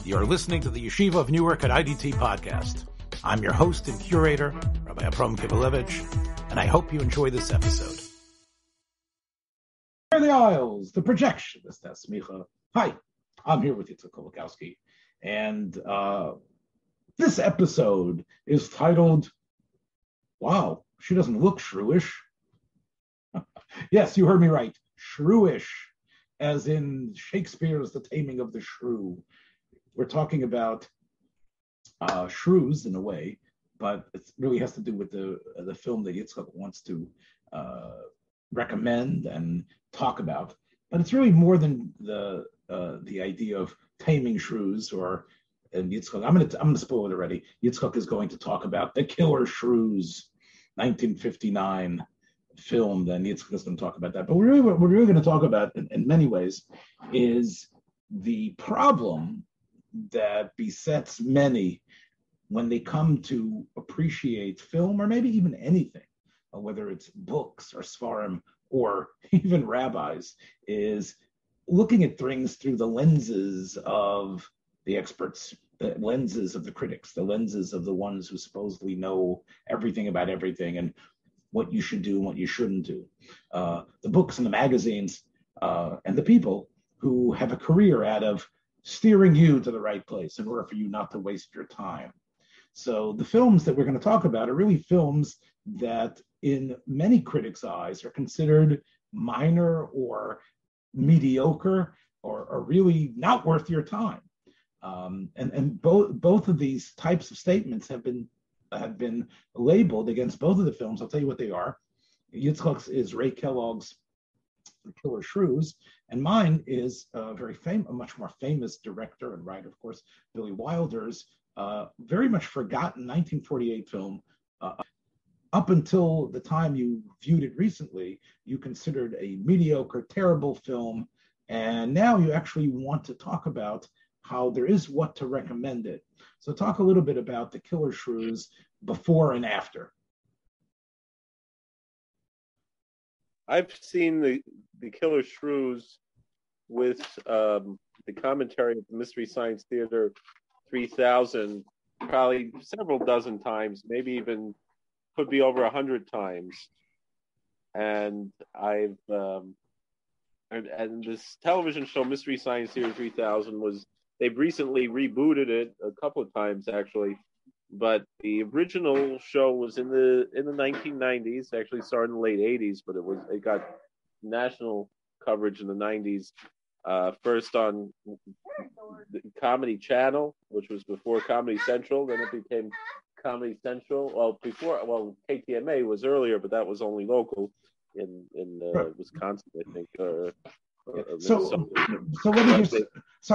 You're listening to the Yeshiva of Newark at IDT podcast. I'm your host and curator, Rabbi Kivlevitz, and I hope you enjoy this episode. Here are the Isles, the Projectionist, that's Semicha. Hi, I'm here with Kolakowski, and this episode is titled, wow, she doesn't look shrewish. Yes, you heard me right, shrewish, as in Shakespeare's The Taming of the Shrew. We're talking about shrews in a way, but it really has to do with the film that Yitzchak wants to recommend and talk about. But it's really more than the idea of taming shrews. And Yitzchak, I'm gonna spoil it already. Yitzchak is going to talk about the Killer Shrews, 1959 film. Then Yitzchak is going to talk about that. But what we're really going to talk about in many ways is the problem that besets many when they come to appreciate film, or maybe even anything, whether it's books or Sfarim or even rabbis, is looking at things through the lenses of the experts, the lenses of the critics, the lenses of the ones who supposedly know everything about everything and what you should do and what you shouldn't do. The books and the magazines and the people who have a career out of steering you to the right place in order for you not to waste your time. So the films that we're going to talk about are really films that in many critics' eyes are considered minor or mediocre or really not worth your time. And both of these types of statements have been labeled against both of the films. I'll tell you what they are. Yitzchak's is Ray Kellogg's Killer Shrews, and mine is a much more famous director and writer, of course, Billy Wilder's very much forgotten 1948 film. Up until the time you viewed it recently, you considered a mediocre, terrible film, and now you actually want to talk about how there is what to recommend it. So talk a little bit about the Killer Shrews before and after. I've seen the Killer Shrews with the commentary of the Mystery Science Theater 3000 probably several dozen times, maybe even could be over 100 times. And I've and this television show Mystery Science Theater 3000 they've recently rebooted it a couple of times actually. But the original show was in the 1990s. Actually started in the late 80s, but it got national coverage in the 90s. First on the Comedy Channel, which was before Comedy Central. Then it became Comedy Central. KTMA was earlier, but that was only local in Wisconsin, I think. So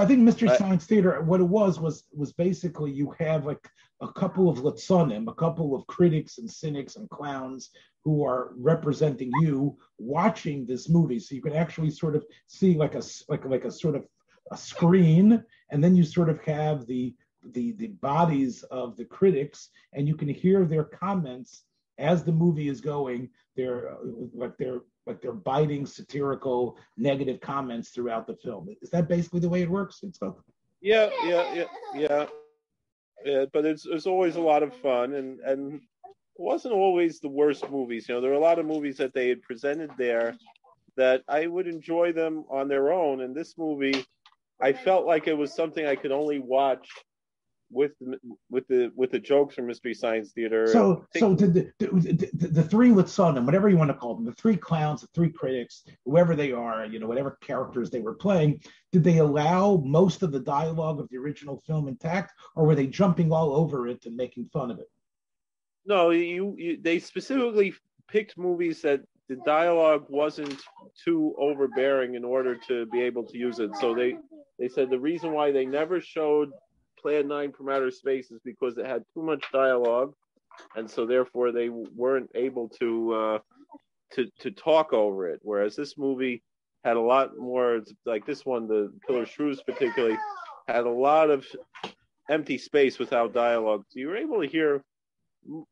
I think Mystery Science Theater, what it was basically you have like a couple of Latzonim, a couple of critics and cynics and clowns who are representing you watching this movie. So you can actually sort of see like a sort of a screen, and then you sort of have the bodies of the critics, and you can hear their comments as the movie is going. They're biting, satirical, negative comments throughout the film. Is that basically the way it works? Yeah. But it's always a lot of fun, and it wasn't always the worst movies. There are a lot of movies that they had presented there that I would enjoy them on their own. And this movie, I felt like it was something I could only watch with the jokes from Mystery Science Theater. So the three Litzonim, whatever you want to call them, the three clowns, the three critics, whoever they are, whatever characters they were playing, did they allow most of the dialogue of the original film intact, or were they jumping all over it and making fun of it? No, they specifically picked movies that the dialogue wasn't too overbearing in order to be able to use it. So they said the reason why they never showed Plan 9 from Outer Space is because it had too much dialogue, and so therefore they weren't able to talk over it. Whereas this movie had a lot more, like this one, the Killer Shrews particularly, had a lot of empty space without dialogue. So you were able to hear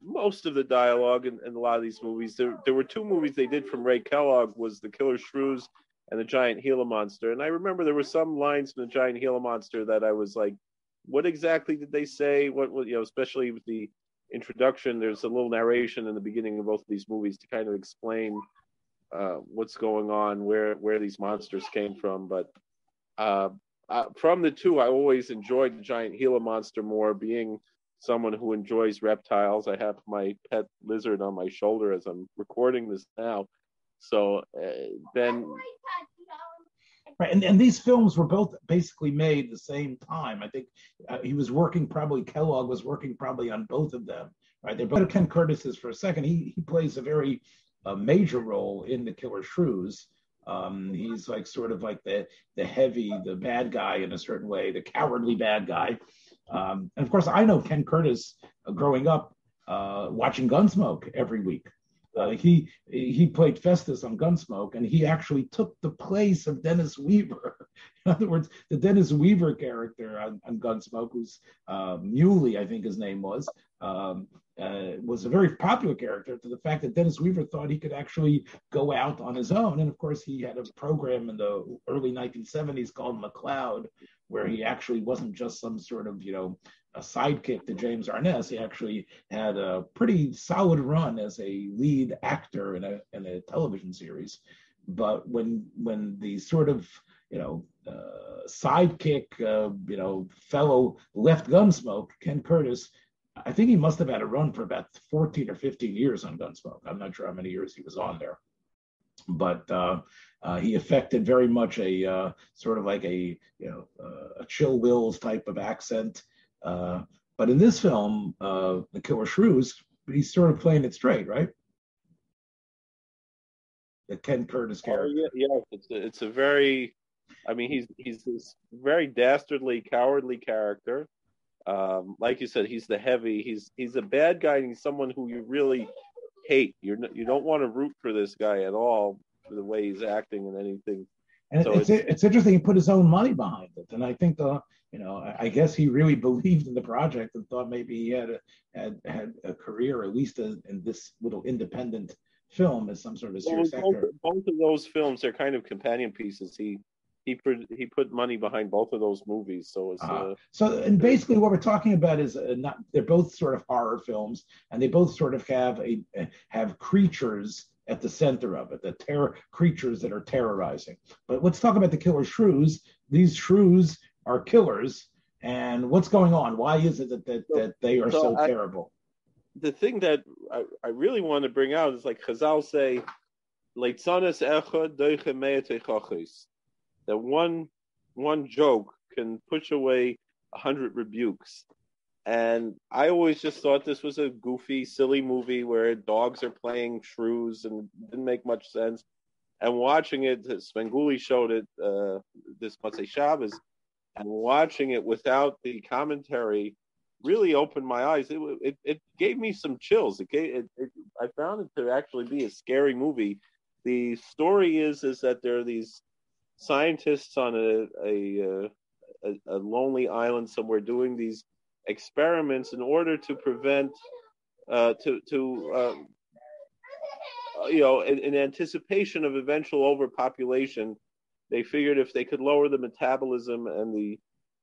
most of the dialogue in a lot of these movies. There were two movies they did from Ray Kellogg, was The Killer Shrews and The Giant Gila Monster. And I remember there were some lines from The Giant Gila Monster that I was like what exactly did they say? What especially with the introduction, there's a little narration in the beginning of both of these movies to kind of explain what's going on, where these monsters came from. But from the two, I always enjoyed the giant Gila monster more, being someone who enjoys reptiles. I have my pet lizard on my shoulder as I'm recording this now. So then... Right, and these films were both basically made the same time. I think Kellogg was working probably on both of them. Right, they're both Ken Curtis's for a second. He plays a very major role in the Killer Shrews. He's like sort of like the heavy, the bad guy in a certain way, the cowardly bad guy. And of course, I know Ken Curtis growing up watching Gunsmoke every week. He played Festus on Gunsmoke, and he actually took the place of Dennis Weaver. In other words, the Dennis Weaver character on Gunsmoke, who's Muley, I think his name was a very popular character, to the fact that Dennis Weaver thought he could actually go out on his own. And of course, he had a program in the early 1970s called McCloud, where he actually wasn't just some sort of, a sidekick to James Arness. He actually had a pretty solid run as a lead actor in a television series. But when the sort of sidekick fellow left Gunsmoke, Ken Curtis, I think he must have had a run for about 14 or 15 years on Gunsmoke. I'm not sure how many years he was on there, but he affected very much a sort of like a Chill Wills type of accent. But in this film, The Killer Shrews, he's sort of playing it straight, right? The Ken Curtis character. Yeah. It's a very, he's this very dastardly, cowardly character. Like you said, he's the heavy. He's a bad guy, and he's someone who you really hate. You don't want to root for this guy at all, for the way he's acting and anything. And so it's interesting. He put his own money behind it, and I think I guess he really believed in the project and thought maybe he had a career, at least in this little independent film, as some sort of serious actor. Both of those films are kind of companion pieces. He put money behind both of those movies. So it's and basically what we're talking about is they're both sort of horror films, and they both sort of have creatures at the center of it, the creatures that are terrorizing. But let's talk about the Killer Shrews. These shrews are killers, and what's going on? Why is it that they are so terrible? The thing that I really want to bring out is, like Chazal say, Leitzanes echad doiche me'ete chachis, that one joke can push away 100 rebukes. And I always just thought this was a goofy, silly movie where dogs are playing shrews and it didn't make much sense. And watching it, Svengoolie showed it this Motzei Shabbos, and watching it without the commentary really opened my eyes. It gave me some chills. I found it to actually be a scary movie. The story is that there are these scientists on a lonely island somewhere doing these experiments in order to prevent in anticipation of eventual overpopulation. They figured if they could lower the metabolism and the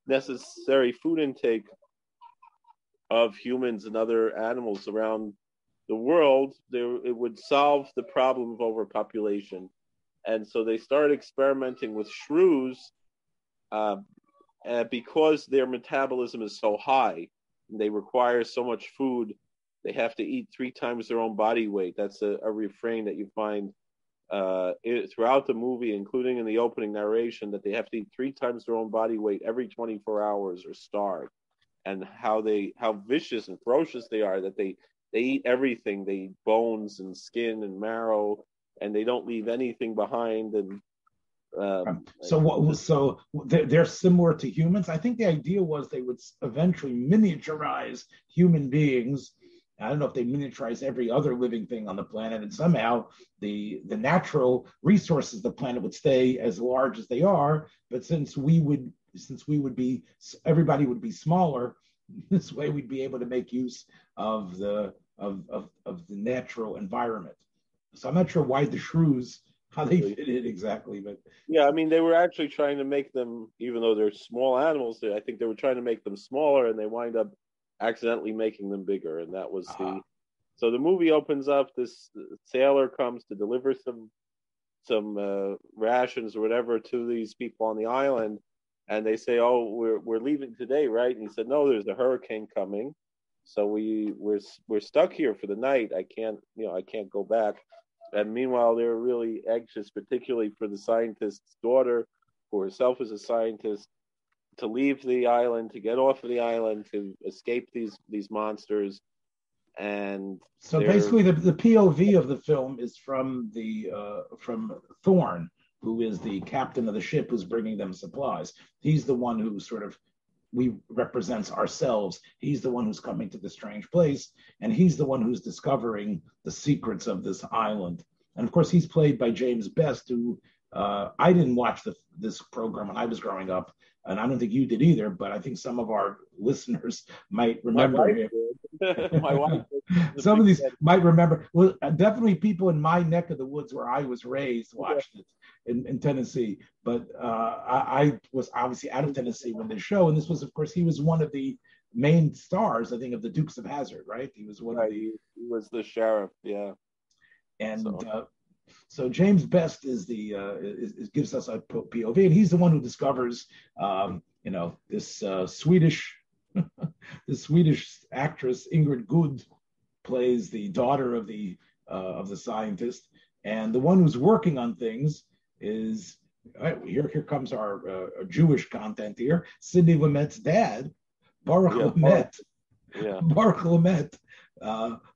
necessary food intake of humans and other animals around the world, it would solve the problem of overpopulation. And so they started experimenting with shrews because their metabolism is so high, and they require so much food. They have to eat 3 times their own body weight. That's a refrain that you find throughout the movie, including in the opening narration, that they have to eat 3 times their own body weight every 24 hours or starve. And how vicious and ferocious they are, that they eat everything. They eat bones and skin and marrow, and they don't leave anything behind. And so they're similar to humans. I think the idea was they would eventually miniaturize human beings. I don't know if they miniaturize every other living thing on the planet, and somehow the natural resources of the planet would stay as large as they are. But since everybody would be smaller, this way we'd be able to make use of the natural environment. So I'm not sure why the shrews how they fit in exactly. But yeah, I mean, they were actually trying to make them, even though they're small animals, I think they were trying to make them smaller, and they wind up accidentally making them bigger, and that was the. So the movie opens up. This sailor comes to deliver some rations or whatever to these people on the island, and they say, "Oh, we're leaving today, right?" And he said, "No, there's a hurricane coming, so we're stuck here for the night. I can't go back." And meanwhile, they're really anxious, particularly for the scientist's daughter, who herself is a scientist, to leave the island, to get off of the island, to escape these monsters. And so basically, the POV of the film is from Thorne, who is the captain of the ship who's bringing them supplies. He's the one who sort of represents ourselves. He's the one who's coming to the strange place, and he's the one who's discovering the secrets of this island. And of course, he's played by James Best, who I didn't watch this program when I was growing up, and I don't think you did either, but I think some of our listeners might remember him. My wife some of these might remember. Well, definitely people in my neck of the woods where I was raised watched it in Tennessee. But I was obviously out of Tennessee when the show, and this was, of course, he was one of the main stars, I think, of the Dukes of Hazzard, right? He was one of the. He was the sheriff, yeah. And so James Best gives us a POV, and he's the one who discovers, this Swedish, the Swedish actress Ingrid Good plays the daughter of the scientist, and the one who's working on things is here comes our Jewish content here. Sidney Lumet's dad, Baruch Lumet. Yeah. Baruch Lumet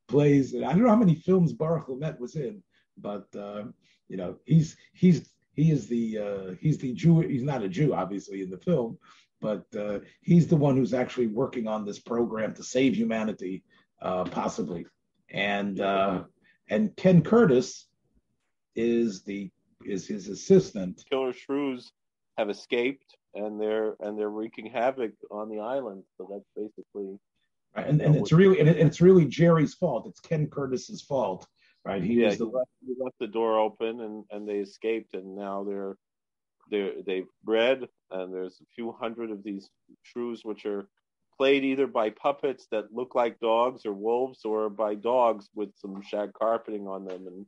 plays. I don't know how many films Baruch Lumet was in, but he's the Jew. He's not a Jew, obviously, in the film, but he's the one who's actually working on this program to save humanity, possibly. And Ken Curtis is his assistant. Killer Shrews have escaped, and they're wreaking havoc on the island. So that's basically. And it's really Jerry's fault. It's Ken Curtis's fault, right? He left the door open, and they escaped, and now they've bred, and there's a few hundred of these shrews, which are played either by puppets that look like dogs or wolves, or by dogs with some shag carpeting on them and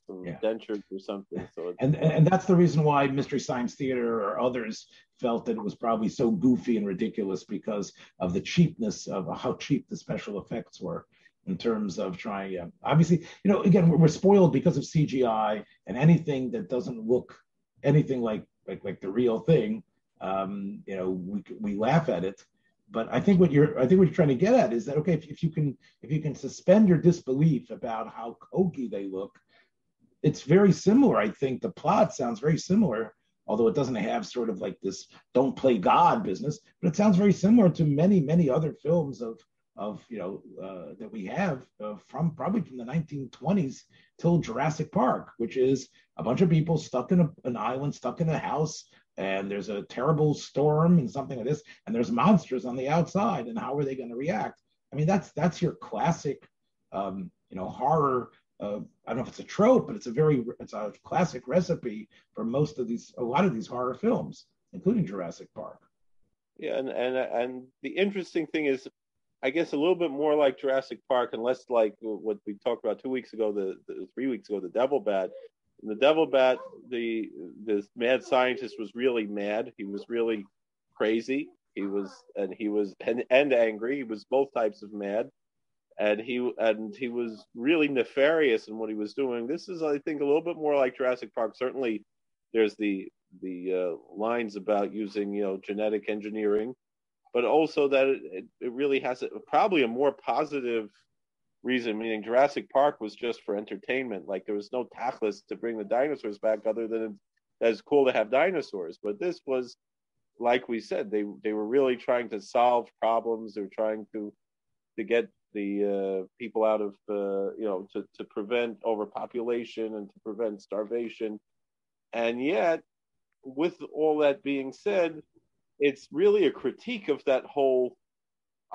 some dentures or something. So and that's the reason why Mystery Science Theater or others felt that it was probably so goofy and ridiculous, because of the cheapness of how cheap the special effects were in terms of trying. Obviously, again, we're spoiled because of CGI, and anything that doesn't look anything like the real thing, we laugh at it. But I think what you're trying to get at is that, okay, if you can suspend your disbelief about how hokey they look, it's very similar. I think the plot sounds very similar, although it doesn't have sort of like this "don't play God" business. But it sounds very similar to many other films of that we have from probably from the 1920s till Jurassic Park, which is a bunch of people stuck in an island, stuck in a house, and there's a terrible storm and something like this, and there's monsters on the outside, and how are they going to react? I mean, that's your classic, horror. I don't know if it's a trope, but it's a classic recipe for a lot of these horror films, including Jurassic Park. Yeah, and the interesting thing is, I guess, a little bit more like Jurassic Park, and less like what we talked about 3 weeks ago, the Devil Bat. In the Devil Bat, this mad scientist was really mad. He was really crazy. He was angry. He was both types of mad, and he was really nefarious in what he was doing. This is, I think, a little bit more like Jurassic Park. Certainly, there's the lines about using genetic engineering, but also that it really has probably a more positive reason, meaning Jurassic Park was just for entertainment. Like, there was no tachlis to bring the dinosaurs back, other than it's cool to have dinosaurs. But this was, like we said, they were really trying to solve problems. They were trying to get the people out of to prevent overpopulation and to prevent starvation. And yet, with all that being said, it's really a critique of that whole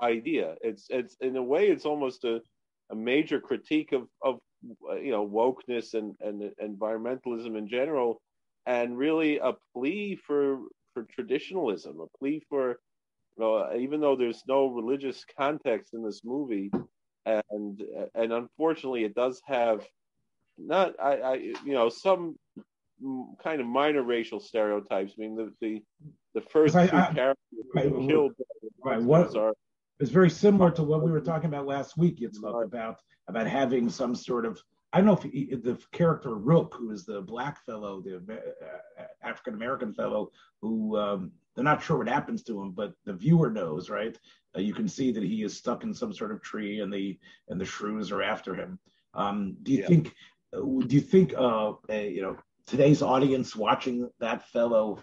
idea. It's in a way, it's almost a major critique of wokeness and environmentalism in general, and really a plea for traditionalism, a plea for, even though there's no religious context in this movie, and unfortunately it does have not some kind of minor racial stereotypes. I mean, the first two characters killed are. It's very similar to what we were talking about last week. It's about having some sort of, I don't know if the character Rook, who is the black fellow, the African American fellow, who they're not sure what happens to him, but the viewer knows, right? You can see that he is stuck in some sort of tree, and the shrews are after him. Do you think today's audience watching that fellow,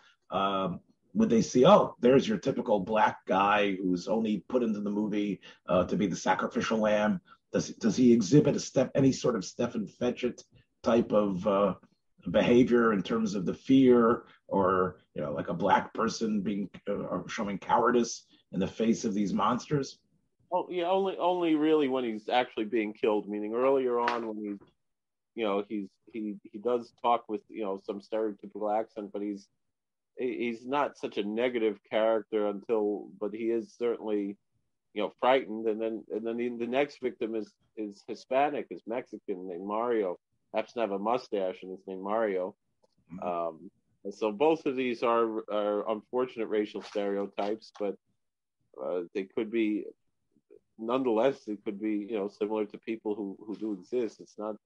would they see, oh, there's your typical black guy who's only put into the movie to be the sacrificial lamb? Does he exhibit any sort of Stephen Fetchit type of behavior in terms of the fear, or like a black person being showing cowardice in the face of these monsters? Oh yeah, only really when he's actually being killed. Meaning earlier on when he does talk with some stereotypical accent, but he's not such a negative character but he is certainly frightened, and then the next victim is Hispanic, is Mexican, named Mario, happens to have a mustache, and it's named Mario. And so both of these are unfortunate racial stereotypes, but they could be, nonetheless, it could be similar to people who do exist. It's not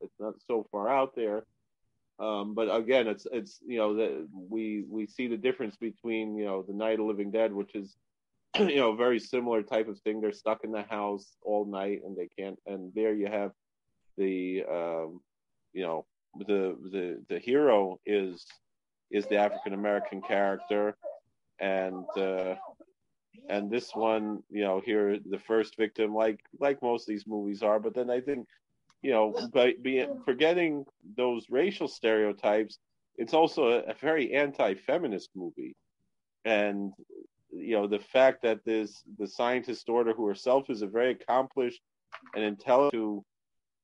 so far out there. But again, it's that we see the difference between the Night of the Living Dead, which is a very similar type of thing. They're stuck in the house all night and they can't. And there you have the the hero is the African American character, and this one, here the first victim, like most of these movies are. But then I think, by forgetting those racial stereotypes, it's also a very anti-feminist movie. And the fact that there's the scientist daughter, who herself is a very accomplished and intelligent, to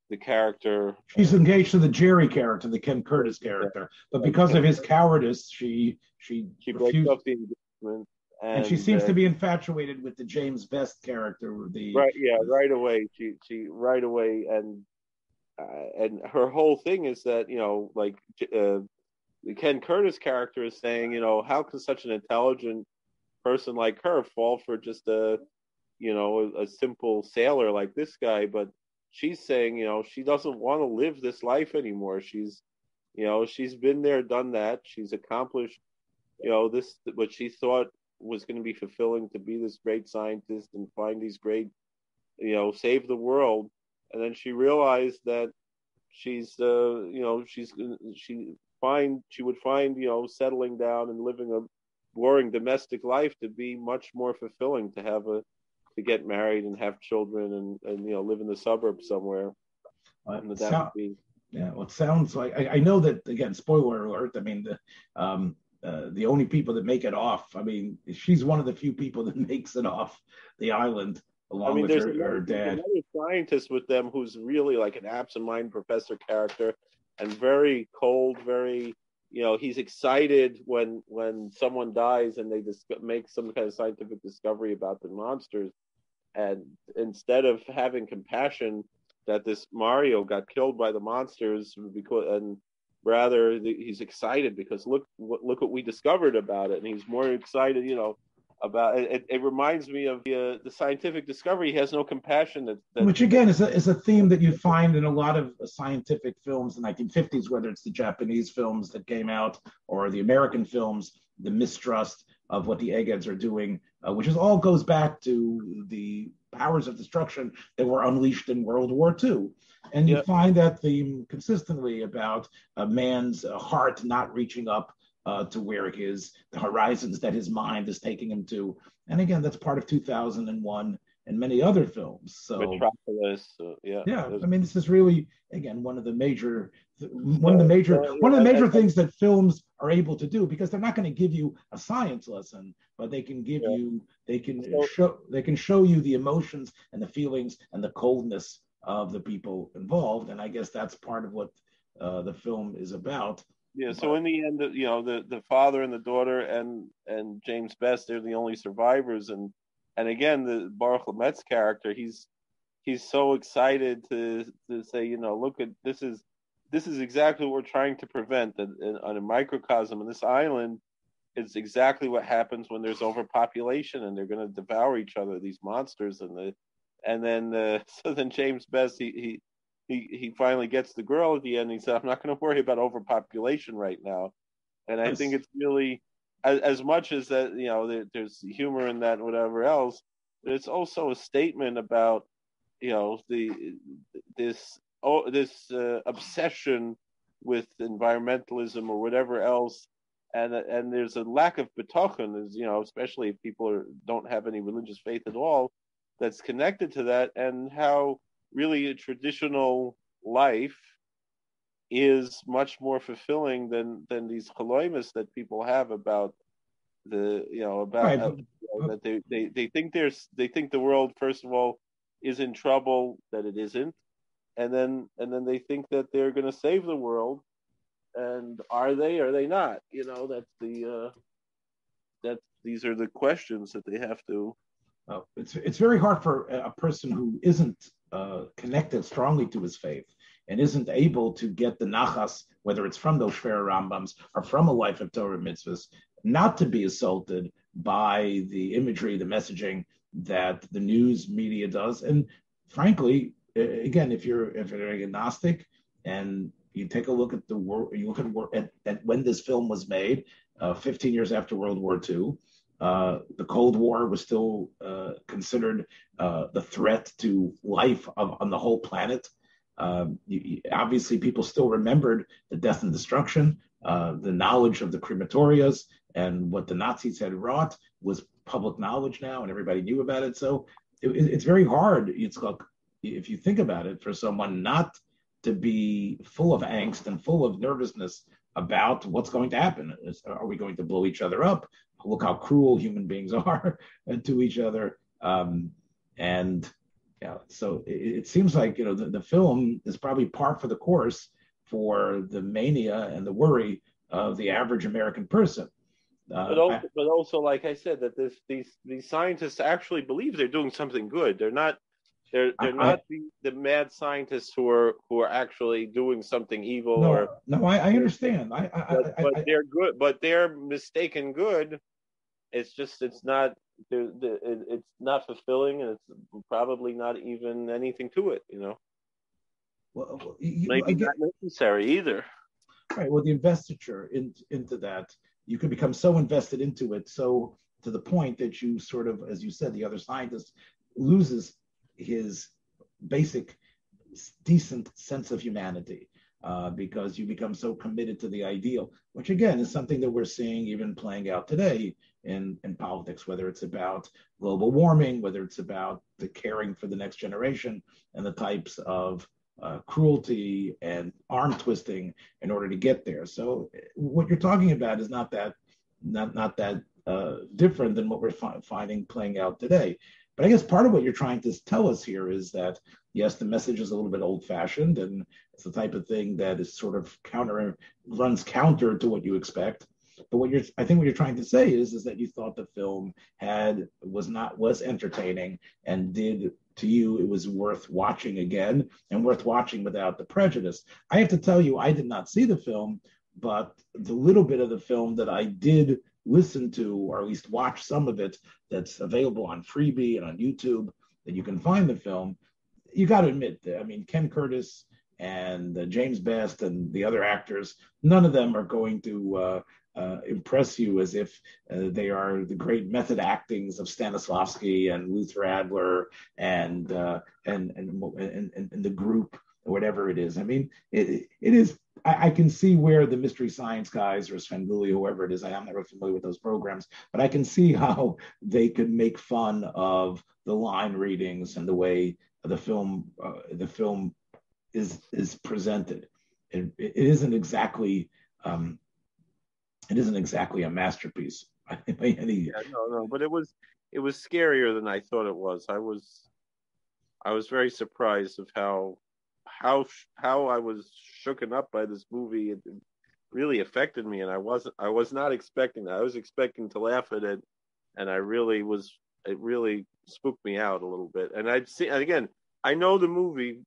the character. She's engaged to the Jerry character, the Ken Curtis character, but because of his cowardice, she breaks up the engagement. And she seems to be infatuated with the James Best character. Right away. She right away, and her whole thing is that the Ken Curtis character is saying, how can such an intelligent person like her fall for just a simple sailor like this guy? But she's saying, she doesn't want to live this life anymore. She's been there, done that. She's accomplished, this, what she thought was going to be fulfilling, to be this great scientist and find these great, save the world. And then she realized that she would find, settling down and living a boring domestic life to be much more fulfilling, to get married and have children and live in the suburbs somewhere. It sounds like, I know that, again, spoiler alert, I mean, the only people that make it off, I mean, she's one of the few people that makes it off the island, along with her dad. There's another scientist with them who's really like an absent-minded professor character, and very cold, very, he's excited when someone dies and they make some kind of scientific discovery about the monsters. And instead of having compassion that this Mario got killed by the monsters, rather he's excited because look what we discovered about it, and he's more excited, about it. It reminds me of the scientific discovery. He has no compassion. Which again is a theme that you find in a lot of scientific films in the 1950s, whether it's the Japanese films that came out or the American films, the mistrust of what the eggheads are doing, which all goes back to the powers of destruction that were unleashed in World War II. And you find that theme consistently about a man's heart not reaching up to where the horizons that his mind is taking him to. And again, that's part of 2001 and many other films. So Metropolis, I mean, this is really, again, one of the major things that films are able to do, because they're not going to give you a science lesson, but they can give you, they can show you the emotions and the feelings and the coldness of the people involved, and I guess that's part of what the film is about. Yeah. So in the end, the father and the daughter and James Best, they're the only survivors, and again, the Baruch Lamet's character, he's so excited to say, look at this is exactly what we're trying to prevent. And on a microcosm on this island, it's exactly what happens when there's overpopulation and they're going to devour each other, these monsters. And then James Best, he finally gets the girl at the end. And he said, I'm not going to worry about overpopulation right now. And I think it's really, as much as that, there's humor in that and whatever else, but it's also a statement about, this obsession with environmentalism or whatever else, and there's a lack of betochen, especially if people don't have any religious faith at all, that's connected to that, and how really a traditional life is much more fulfilling than these chaloimus that people have about that they think they think the world, first of all, is in trouble, that it isn't, and then they think that they're going to save the world, and are they not? These are the questions that they have to. It's very hard for a person who isn't connected strongly to his faith and isn't able to get the nachas, whether it's from those Shver Rambams or from a life of Torah mitzvahs, not to be assaulted by the imagery, the messaging that the news media does. And frankly, again, if you're agnostic and you take a look at the world, you look at when this film was made, 15 years after World War II, the Cold War was still considered the threat to life on the whole planet. Obviously, people still remembered the death and destruction. The knowledge of the crematorias and what the Nazis had wrought was public knowledge now, and everybody knew about it. So it's very hard, Yitzchak, if you think about it, for someone not to be full of angst and full of nervousness about what's going to happen. Are we going to blow each other up? Look how cruel human beings are to each other. So it seems like, the film is probably par for the course for the mania and the worry of the average American person. But also, like I said, that these scientists actually believe they're doing something good. They're not the mad scientists who are actually doing something evil. I understand. But they're good. But they're mistaken good. It's not fulfilling, and it's probably not even anything to it. Maybe not necessary either. Right. Well, the investiture into that, you can become so invested into it, so to the point that you sort of, as you said, the other scientist loses his basic decent sense of humanity because you become so committed to the ideal, which again is something that we're seeing even playing out today in politics, whether it's about global warming, whether it's about the caring for the next generation and the types of cruelty and arm twisting in order to get there. So what you're talking about is not that different than what we're finding playing out today. But I guess part of what you're trying to tell us here is that, yes, the message is a little bit old-fashioned, and it's the type of thing that is sort of runs counter to what you expect. But I think what you're trying to say is that you thought the film was entertaining, and to you it was worth watching again and worth watching without the prejudice. I have to tell you, I did not see the film, but the little bit of the film that I did listen to, or at least watch some of it, that's available on Freebie and on YouTube, that you can find the film, you got to admit, Ken Curtis and James Best and the other actors, none of them are going to impress you as if they are the great method actings of Stanislavski and Luther Adler and the group, or whatever it is. It is. I can see where the Mystery Science guys or Svengoolie, whoever it is, I'm not really familiar with those programs, but I can see how they could make fun of the line readings and the way the film is presented. It isn't exactly a masterpiece. But it was scarier than I thought it was. I was very surprised of how I was shooken up by this movie. It really affected me, and I was not expecting that. I was expecting to laugh at it, and it really spooked me out a little bit. And and again, I know the movie,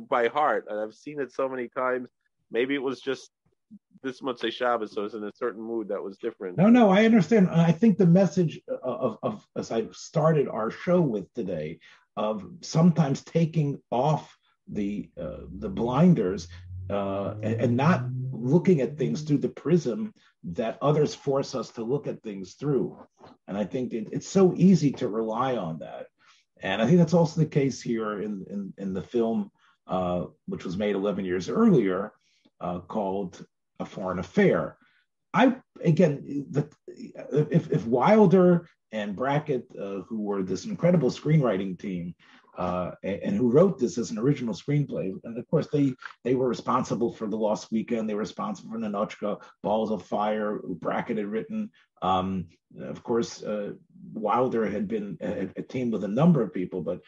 by heart, and I've seen it so many times. Maybe it was just this Motzei Shabbos, so I was in a certain mood that was different. No, I understand. And I think the message of as I started our show with today, of sometimes taking off the blinders and not looking at things through the prism that others force us to look at things through. And I think it's so easy to rely on that. And I think that's also the case here in the film, which was made 11 years earlier, called A Foreign Affair. If Wilder and Brackett, who were this incredible screenwriting team, and who wrote this as an original screenplay, and of course they were responsible for The Lost Weekend, they were responsible for Ninochka, Balls of Fire, Brackett had written. Of course, Wilder had been a team with a number of people, but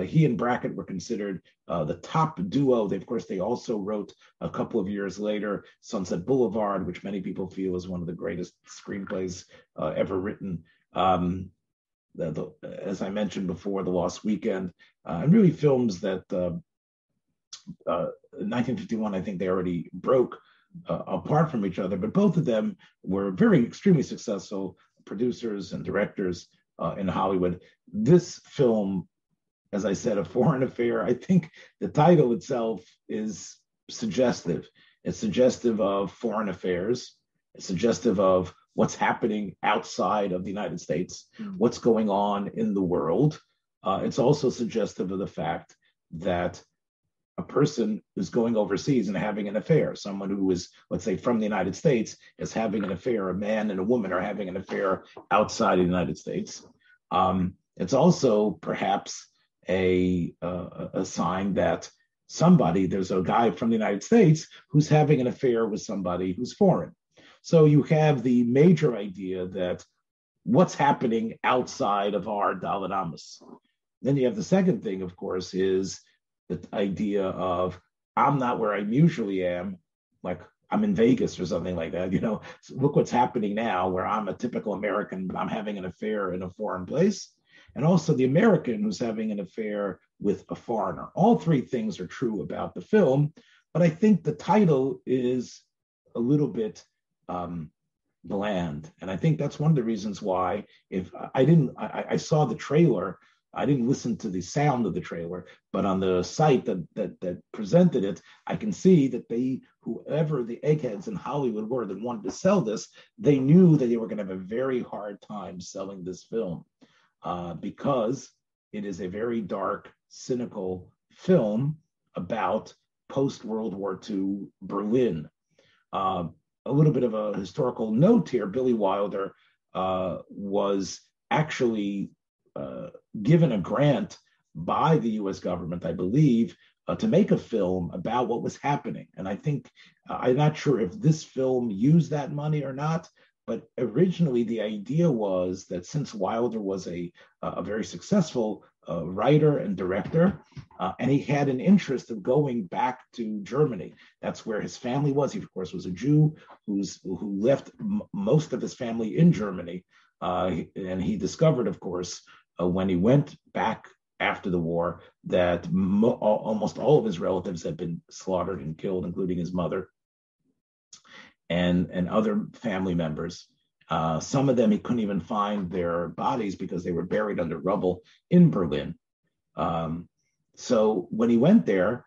he and Brackett were considered the top duo. They also wrote a couple of years later Sunset Boulevard, which many people feel is one of the greatest screenplays ever written. As I mentioned before, The Lost Weekend, and really films that in 1951, I think they already broke apart from each other, but both of them were extremely successful producers and directors in Hollywood. This film, as I said, A Foreign Affair, I think the title itself is suggestive. It's suggestive of foreign affairs. It's suggestive of what's happening outside of the United States, what's going on in the world. It's also suggestive of the fact that a person who's going overseas and having an affair, someone who is, let's say, from the United States, is having an affair, a man and a woman are having an affair outside of the United States. It's also perhaps a sign that there's a guy from the United States who's having an affair with somebody who's foreign. So you have the major idea that what's happening outside of our Dalet Amos. Then you have the second thing, of course, is the idea of I'm not where I usually am, like I'm in Vegas or something like that. So look what's happening now, where I'm a typical American, but I'm having an affair in a foreign place. And also the American who's having an affair with a foreigner. All three things are true about the film, but I think the title is a little bit bland. And I think that's one of the reasons why I saw the trailer, I didn't listen to the sound of the trailer, but on the site that presented it, I can see that whoever the eggheads in Hollywood were that wanted to sell this, they knew that they were going to have a very hard time selling this film because it is a very dark, cynical film about post-World War II Berlin. A little bit of a historical note here, Billy Wilder was actually given a grant by the US government, I believe, to make a film about what was happening. And I think, I'm not sure if this film used that money or not, but originally the idea was that since Wilder was a very successful writer and director, and he had an interest of going back to Germany. That's where his family was. He, of course, was a Jew who left most of his family in Germany. And he discovered, of course, when he went back after the war, that almost all of his relatives had been slaughtered and killed, including his mother and other family members. Some of them, he couldn't even find their bodies because they were buried under rubble in Berlin. So when he went there,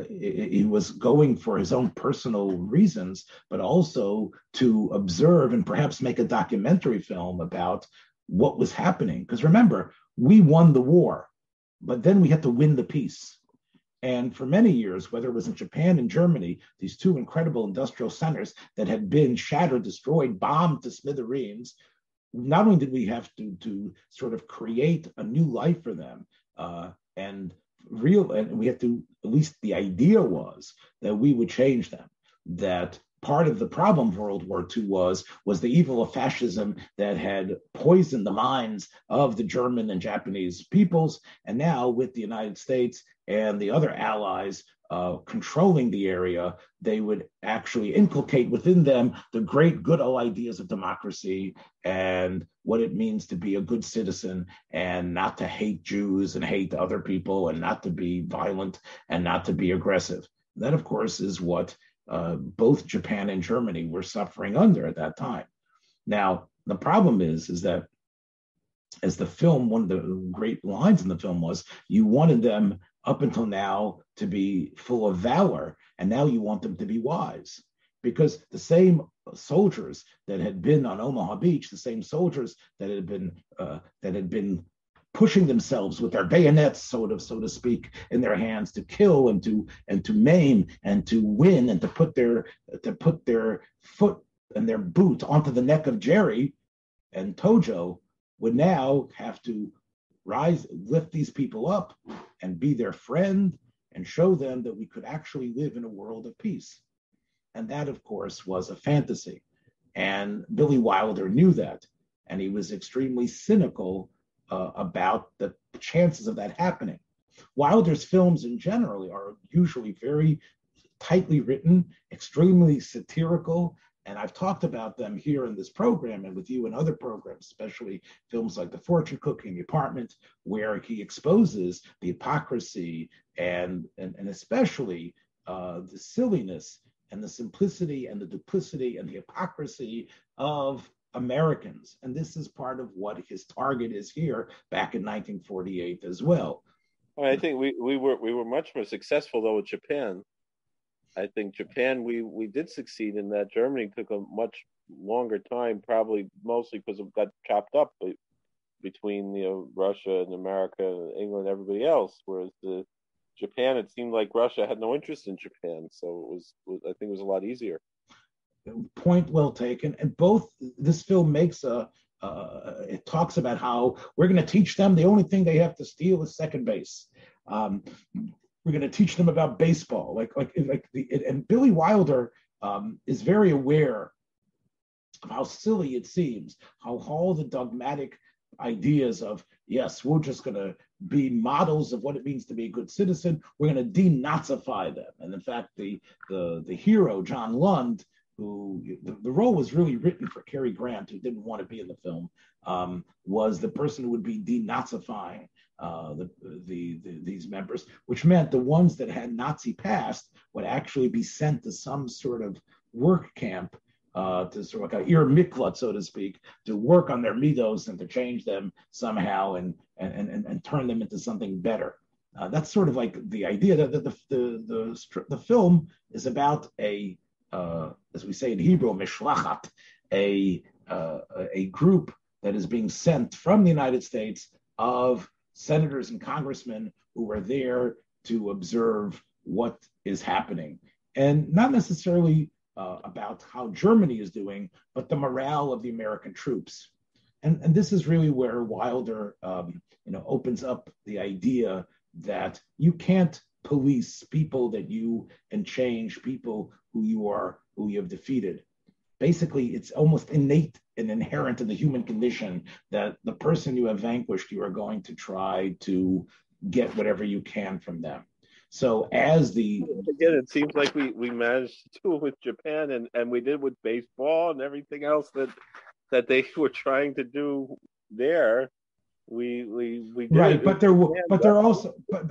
he was going for his own personal reasons, but also to observe and perhaps make a documentary film about what was happening. Because remember, we won the war, but then we had to win the peace. And for many years, whether it was in Japan and Germany, these two incredible industrial centers that had been shattered, destroyed, bombed to smithereens, not only did we have to sort of create a new life for them, and we had to, at least the idea was that we would change them, that part of the problem of World War II was the evil of fascism that had poisoned the minds of the German and Japanese peoples. And now with the United States and the other allies controlling the area, they would actually inculcate within them the great good old ideas of democracy and what it means to be a good citizen and not to hate Jews and hate other people and not to be violent and not to be aggressive. That, of course, is what both Japan and Germany were suffering under at that time. Now, the problem is that as the film, one of the great lines in the film was, you wanted them up until now to be full of valor, and now you want them to be wise. Because the same soldiers that had been on Omaha Beach, the same soldiers that had been pushing themselves with their bayonets, so to speak, in their hands to kill and to maim and to win and to put their foot and their boot onto the neck of Jerry and Tojo, would now have to lift these people up and be their friend and show them that we could actually live in a world of peace. And that, of course, was a fantasy. And Billy Wilder knew that. And he was extremely cynical about the chances of that happening. Wilder's films in general are usually very tightly written, extremely satirical, and I've talked about them here in this program and with you in other programs, especially films like The Fortune Cookie and The Apartment, where he exposes the hypocrisy and especially the silliness and the simplicity and the duplicity and the hypocrisy of Americans. And this is part of what his target is here back in 1948 as well. I think we were much more successful though with Japan. I think Japan, we did succeed in that. Germany took a much longer time, probably mostly because it got chopped up between Russia and America and England and everybody else. Whereas Japan, it seemed like Russia had no interest in Japan, so I think it was a lot easier. Point well taken. And this film makes it talks about how we're going to teach them the only thing they have to steal is second base. We're going to teach them about baseball, and Billy Wilder is very aware of how silly it seems, how all the dogmatic ideas of, yes, we're just going to be models of what it means to be a good citizen. We're going to denazify them. And in fact, the hero, John Lund, who the role was really written for Cary Grant, who didn't want to be in the film, was the person who would be denazifying these members, which meant the ones that had Nazi past would actually be sent to some sort of work camp, to sort of like a ir miklat, so to speak, to work on their midos and to change them somehow and turn them into something better. That's sort of like the idea that the film is about as we say in Hebrew, mishlachat, a group that is being sent from the United States of senators and congressmen who are there to observe what is happening. And not necessarily about how Germany is doing, but the morale of the American troops. And this is really where Wilder opens up the idea that you can't police people and change people who you have defeated. Basically, it's almost innate and inherent in the human condition that the person you have vanquished, you are going to try to get whatever you can from them. So again, it seems like we managed to do it with Japan and we did with baseball and everything else that they were trying to do there. We did right, but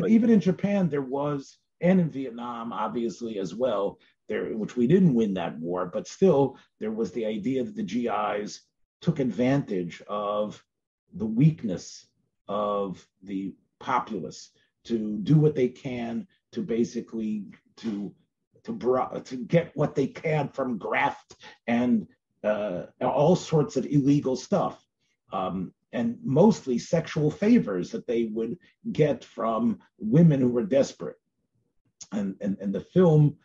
even in Japan there was, and in Vietnam obviously as well, which we didn't win that war, but still there was the idea that the GIs took advantage of the weakness of the populace to do what they can to basically to get what they can from graft and all sorts of illegal stuff. And mostly sexual favors that they would get from women who were desperate. And the film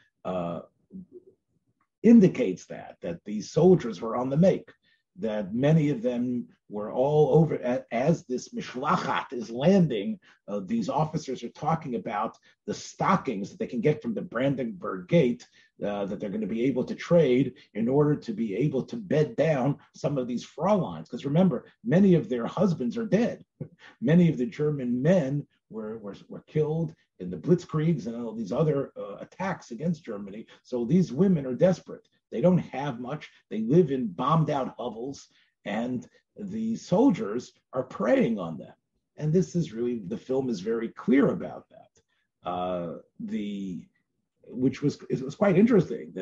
indicates that these soldiers were on the make. that many of them were all over as this mishlachat is landing. These officers are talking about the stockings that they can get from the Brandenburg Gate that they're going to be able to trade in order to be able to bed down some of these Fräuleins. Because remember, many of their husbands are dead. Many of the German men were killed in the Blitzkriegs and all these other attacks against Germany. So these women are desperate. They don't have much. They live in bombed out hovels, and the soldiers are preying on them. And this is really, the film is very clear about that. Which was quite interesting.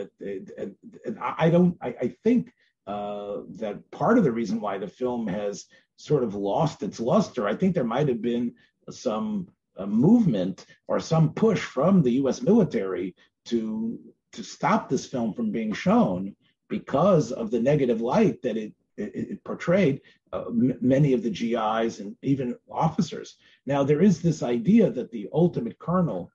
I think that part of the reason why the film has sort of lost its luster, I think there might have been some movement or some push from the U.S. military to stop this film from being shown because of the negative light that it portrayed many of the GIs and even officers. Now, there is this idea that the ultimate colonel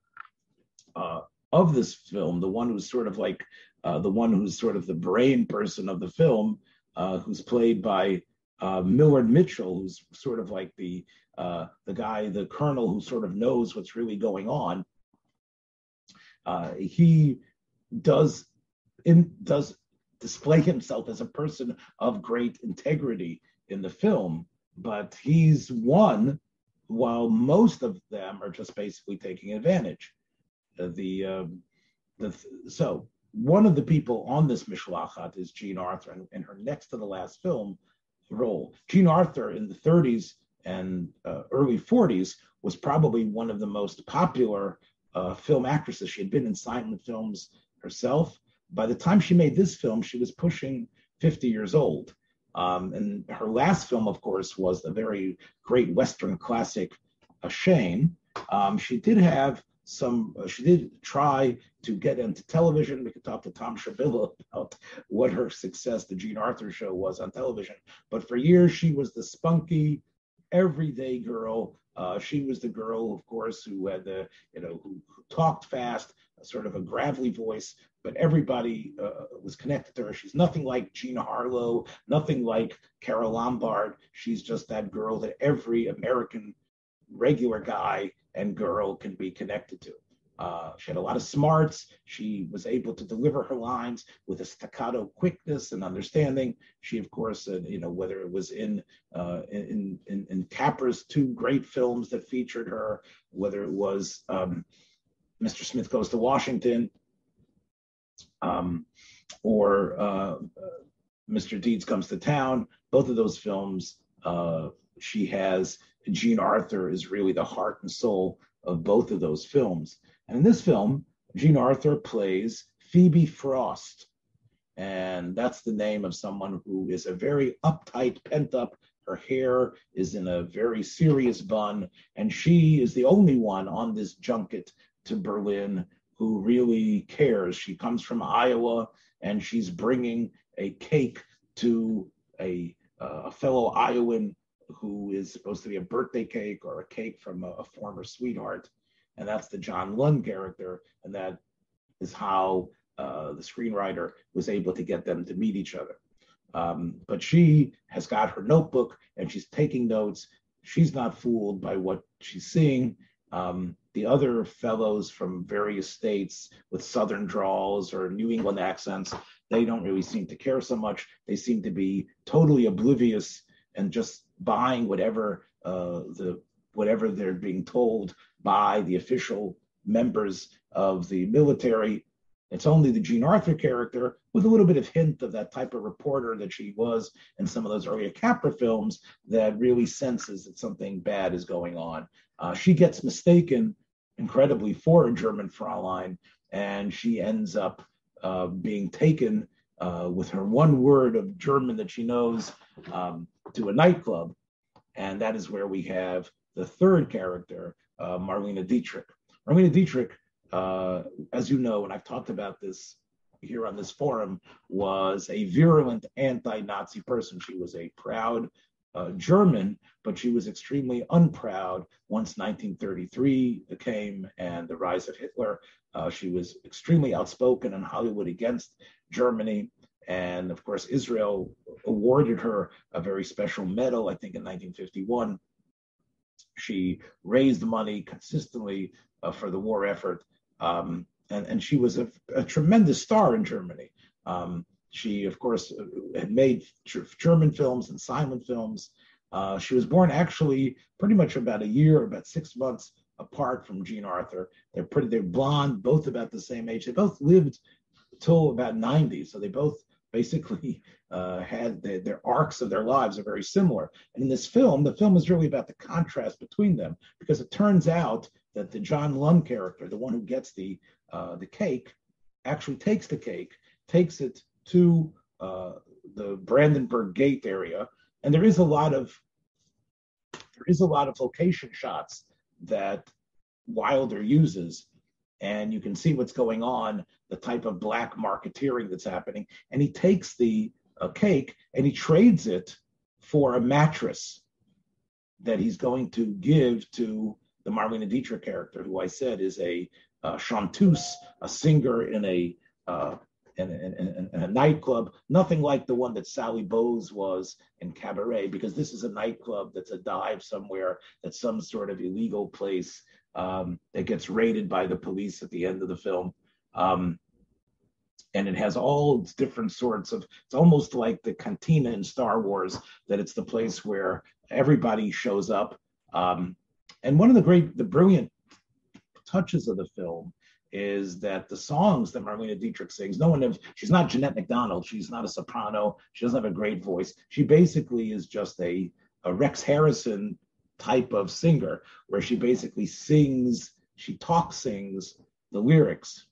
of this film, the one who's sort of like the brain person of the film, who's played by Millard Mitchell, who's sort of like the guy, the colonel who sort of knows what's really going on. He does display himself as a person of great integrity in the film, but he's one while most of them are just basically taking advantage. So one of the people on this Mishlachat is Jean Arthur, and her next to the last film role. Jean Arthur in the 30s and early 40s was probably one of the most popular film actresses. She had been in silent films herself. By the time she made this film, she was pushing 50 years old. And her last film, of course, was the very great Western classic, Shane. She did try to get into television. We could talk to Tom Shabilla about what her success, the Jean Arthur show, was on television. But for years, she was the spunky, everyday girl. She was the girl, of course, who had who talked fast, sort of a gravelly voice, but everybody was connected to her. She's nothing like Gina Harlow, nothing like Carol Lombard. She's just that girl that every American regular guy and girl can be connected to. She had a lot of smarts. She was able to deliver her lines with a staccato quickness and understanding. She, of course, whether it was in Capra's two great films that featured her, whether it was Mr. Smith Goes to Washington, or Mr. Deeds Comes to Town, both of those films, Jean Arthur is really the heart and soul of both of those films. And in this film, Jean Arthur plays Phoebe Frost. And that's the name of someone who is a very uptight, pent up. Her hair is in a very serious bun. And she is the only one on this junket to Berlin who really cares. She comes from Iowa, and she's bringing a cake to a fellow Iowan who is supposed to be a birthday cake or a cake from a former sweetheart. And that's the John Lund character. And that is how the screenwriter was able to get them to meet each other. But she has got her notebook and she's taking notes. She's not fooled by what she's seeing. The other fellows from various states with Southern drawls or New England accents, they don't really seem to care so much. They seem to be totally oblivious and just buying whatever they're being told by the official members of the military. It's only the Jean Arthur character, with a little bit of hint of that type of reporter that she was in some of those earlier Capra films, that really senses that something bad is going on. She gets mistaken incredibly for a German Fraulein, and she ends up being taken with her one word of German that she knows to a nightclub. And that is where we have the third character, Marlena Dietrich. Marlena Dietrich, as you know, and I've talked about this here on this forum, was a virulent anti-Nazi person. She was a proud German, but she was extremely unproud once 1933 came and the rise of Hitler. She was extremely outspoken in Hollywood against Germany. And of course, Israel awarded her a very special medal, I think in 1951. She raised money consistently for the war effort. And she was a tremendous star in Germany. She, of course, had made German films and silent films. She was born actually pretty much about 6 months apart from Jean Arthur. They're blonde, both about the same age. They both lived till about 90, so they both basically had their arcs of their lives are very similar. And in this film, the film is really about the contrast between them, because it turns out that the John Lund character, the one who gets the cake, actually takes the cake, takes it to the Brandenburg Gate area, and there is a lot of location shots that Wilder uses, and you can see what's going on, the type of black marketeering that's happening. And he takes the cake and he trades it for a mattress that he's going to give to the Marlena Dietrich character, who I said is a chanteuse, a singer in a nightclub, nothing like the one that Sally Bowes was in Cabaret, because this is a nightclub that's a dive somewhere, that's some sort of illegal place that gets raided by the police at the end of the film. And it has all its different sorts of, it's almost like the cantina in Star Wars, that it's the place where everybody shows up. And one of the brilliant touches of the film is that the songs that Marlena Dietrich sings, she's not Jeanette MacDonald, she's not a soprano, she doesn't have a great voice. She basically is just a Rex Harrison type of singer, where she basically sings the lyrics,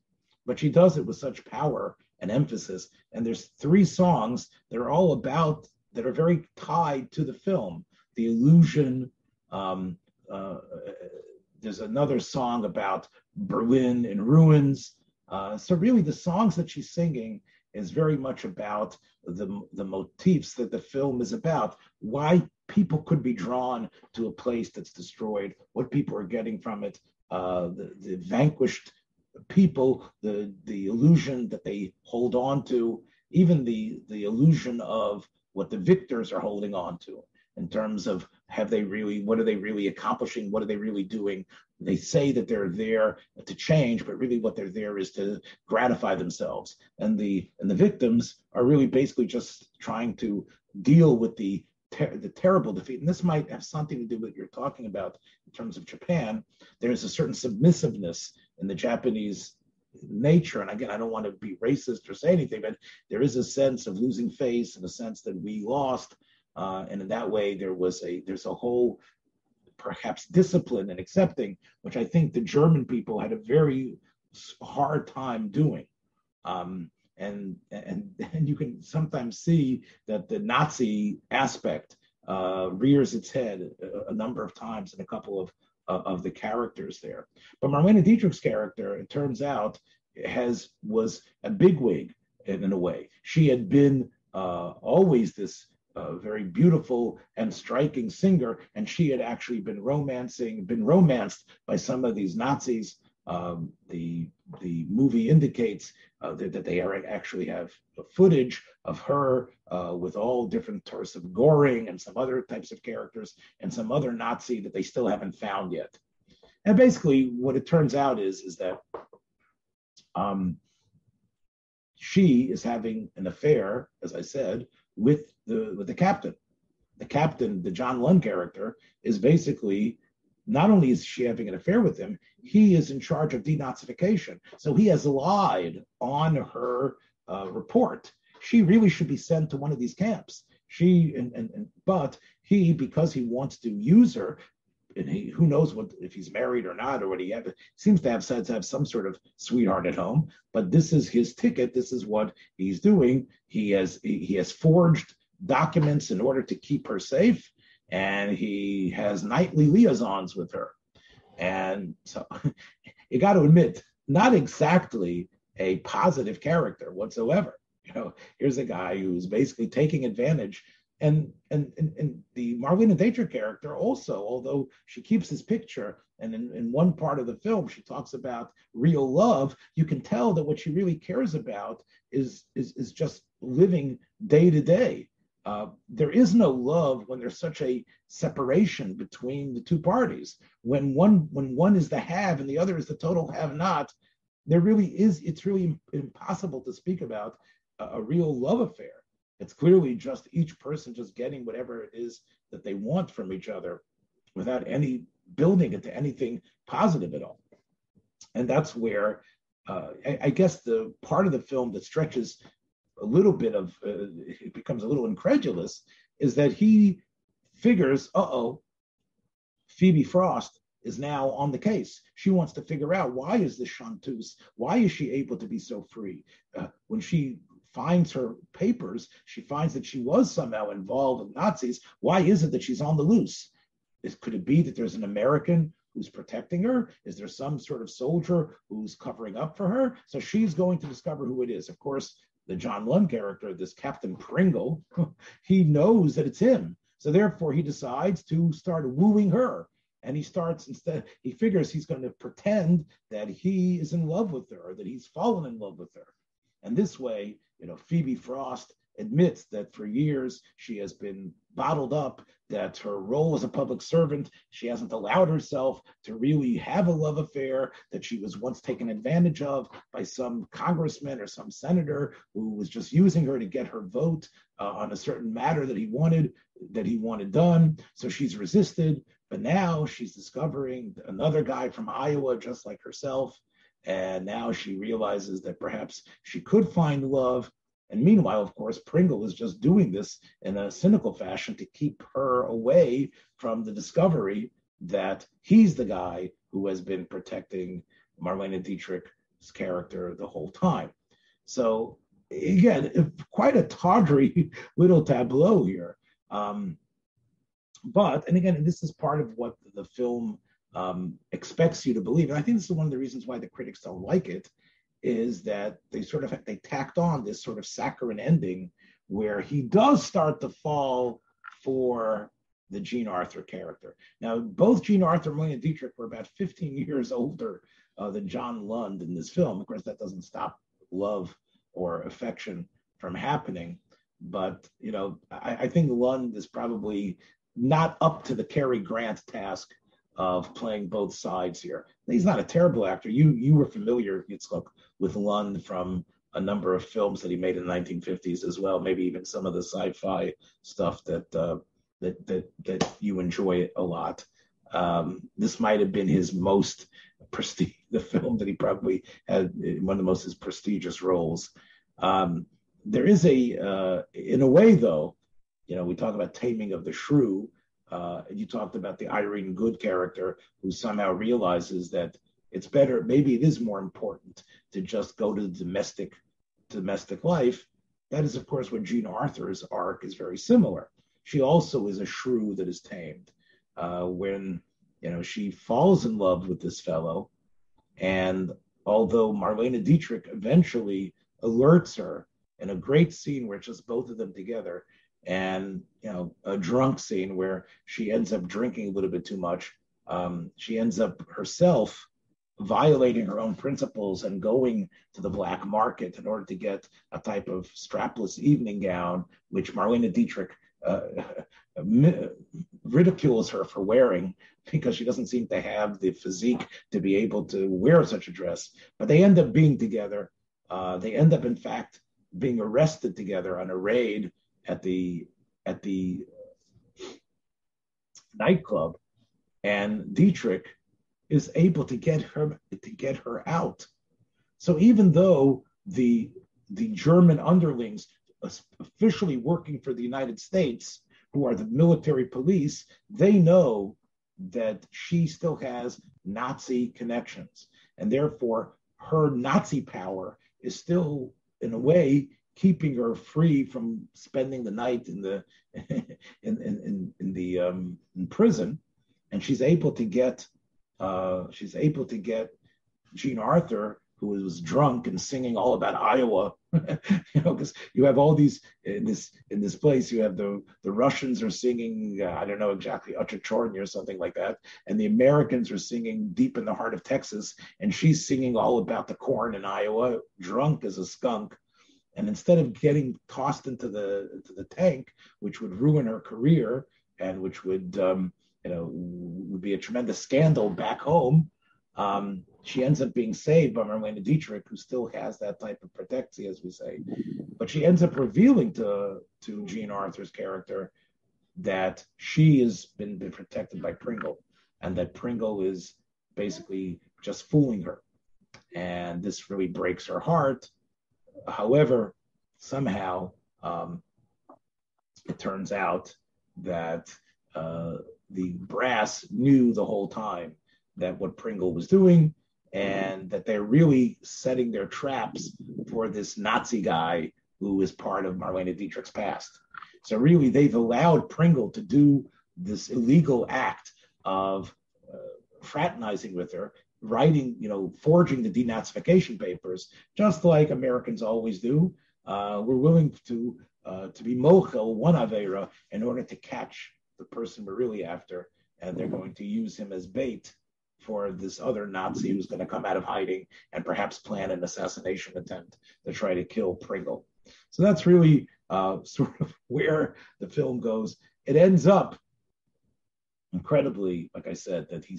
but she does it with such power and emphasis. And there's 3 songs that are very tied to the film. The Illusion, there's another song about Berlin in ruins. So really the songs that she's singing is very much about the motifs that the film is about, why people could be drawn to a place that's destroyed, what people are getting from it, the vanquished people, the illusion that they hold on to, even the illusion of what the victors are holding on to, in terms of what are they really accomplishing? What are they really doing? They say that they're there to change, but really what they're there is to gratify themselves. And the victims are really basically just trying to deal with the terrible defeat. And this might have something to do with what you're talking about in terms of Japan. There's a certain submissiveness in the Japanese nature. And again, I don't want to be racist or say anything, but there is a sense of losing face and a sense that we lost. And in that way, there's a whole perhaps discipline and accepting, which I think the German people had a very hard time doing. And you can sometimes see that the Nazi aspect rears its head a number of times in a couple of the characters there. But Marlena Dietrich's character, it turns out, was a bigwig in a way. She had been always this very beautiful and striking singer, and she had actually been romanced by some of these Nazis. The movie indicates that they actually have footage of her with all different sorts of Goring and some other types of characters and some other Nazi that they still haven't found yet. And basically, what it turns out is that she is having an affair, as I said, with the captain. The captain, the John Lund character, is basically, not only is she having an affair with him, he is in charge of denazification. So he has lied on her report. She really should be sent to one of these camps. But he, because he wants to use her, and who knows if he's married or not, or what seems to have said to have some sort of sweetheart at home. But this is his ticket. This is what he's doing. He has forged documents in order to keep her safe, and he has nightly liaisons with her. And so you got to admit, not exactly a positive character whatsoever. Here's a guy who's basically taking advantage. And the Marlena Dietrich character also, although she keeps his picture, and in one part of the film she talks about real love, you can tell that what she really cares about is just living day to day. There is no love when there's such a separation between the two parties. When one is the have and the other is the total have not, it's really impossible to speak about a real love affair. It's clearly just each person just getting whatever it is that they want from each other without any building into anything positive at all. And that's where I guess the part of the film that stretches a little bit of, it becomes a little incredulous, is that he figures, Phoebe Frost is now on the case. She wants to figure out, why is this chanteuse? Why is she able to be so free? When she finds her papers, she finds that she was somehow involved with Nazis. Why is it that she's on the loose? Could it be that there's an American who's protecting her? Is there some sort of soldier who's covering up for her? So she's going to discover who it is. Of course, the John Lund character, this Captain Pringle, he knows that it's him. So therefore, he decides to start wooing her. And he figures he's going to pretend that he is in love with her, that he's fallen in love with her. And this way, Phoebe Frost admits that for years she has been bottled up, that her role as a public servant, she hasn't allowed herself to really have a love affair, that she was once taken advantage of by some congressman or some senator who was just using her to get her vote on a certain matter that he wanted done. So she's resisted, but now she's discovering another guy from Iowa just like herself. And now she realizes that perhaps she could find love. And meanwhile, of course, Pringle is just doing this in a cynical fashion to keep her away from the discovery that he's the guy who has been protecting Marlena Dietrich's character the whole time. So again, quite a tawdry little tableau here. But again, this is part of what the film expects you to believe. And I think this is one of the reasons why the critics don't like it, is that they tacked on this sort of saccharine ending where he does start to fall for the Jean Arthur character. Now, both Jean Arthur and Marlena Dietrich were about 15 years older than John Lund in this film. Of course, that doesn't stop love or affection from happening. But, I think Lund is probably not up to the Cary Grant task of playing both sides here. He's not a terrible actor. You were familiar, Yitzchak, with Lund from a number of films that he made in the 1950s as well, maybe even some of the sci-fi stuff that you enjoy a lot. This might have been his most prestige, the film that he probably had one of the most prestigious roles. There is in a way though, we talk about Taming of the Shrew. You talked about the Irene Good character who somehow realizes that it's better, maybe it is more important to just go to the domestic life. That is, of course, what Jean Arthur's arc is very similar. She also is a shrew that is tamed. When, she falls in love with this fellow, and although Marlena Dietrich eventually alerts her in a great scene where it's just both of them together, and a drunk scene where she ends up drinking a little bit too much. She ends up herself violating her own principles and going to the black market in order to get a type of strapless evening gown, which Marlena Dietrich ridicules her for wearing because she doesn't seem to have the physique to be able to wear such a dress. But they end up being together. They end up, in fact, being arrested together on a raid at the nightclub, and Dietrich is able to get her out. So even though the German underlings officially working for the United States, who are the military police, they know that she still has Nazi connections, and therefore her Nazi power is still, in a way, keeping her free from spending the night in prison, and she's able to get Jean Arthur, who was drunk and singing all about Iowa, because you have all these in this place. You have the Russians are singing, I don't know exactly, Uchachorny or something like that, and the Americans are singing Deep in the Heart of Texas, and she's singing all about the corn in Iowa, drunk as a skunk. And instead of getting tossed into the tank, which would ruin her career and which would would be a tremendous scandal back home, she ends up being saved by Marlena Dietrich, who still has that type of protexia, as we say. But she ends up revealing to Jean Arthur's character that she has been protected by Pringle, and that Pringle is basically just fooling her. And this really breaks her heart. However, somehow it turns out that the brass knew the whole time that what Pringle was doing, and that they're really setting their traps for this Nazi guy who is part of Marlena Dietrich's past. So really, they've allowed Pringle to do this illegal act of fraternizing with her, writing, forging the denazification papers, just like Americans always do. We're willing to be mochel one avera in order to catch the person we're really after, and they're going to use him as bait for this other Nazi who's going to come out of hiding and perhaps plan an assassination attempt to try to kill Pringle. So that's really sort of where the film goes. It ends up incredibly, like I said, that he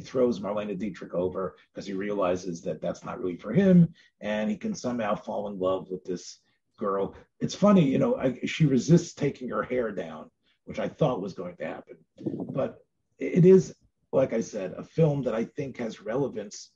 throws Marlena Dietrich over because he realizes that that's not really for him, and he can somehow fall in love with this girl. It's funny, she resists taking her hair down, which I thought was going to happen. But it is, like I said, a film that I think has relevance.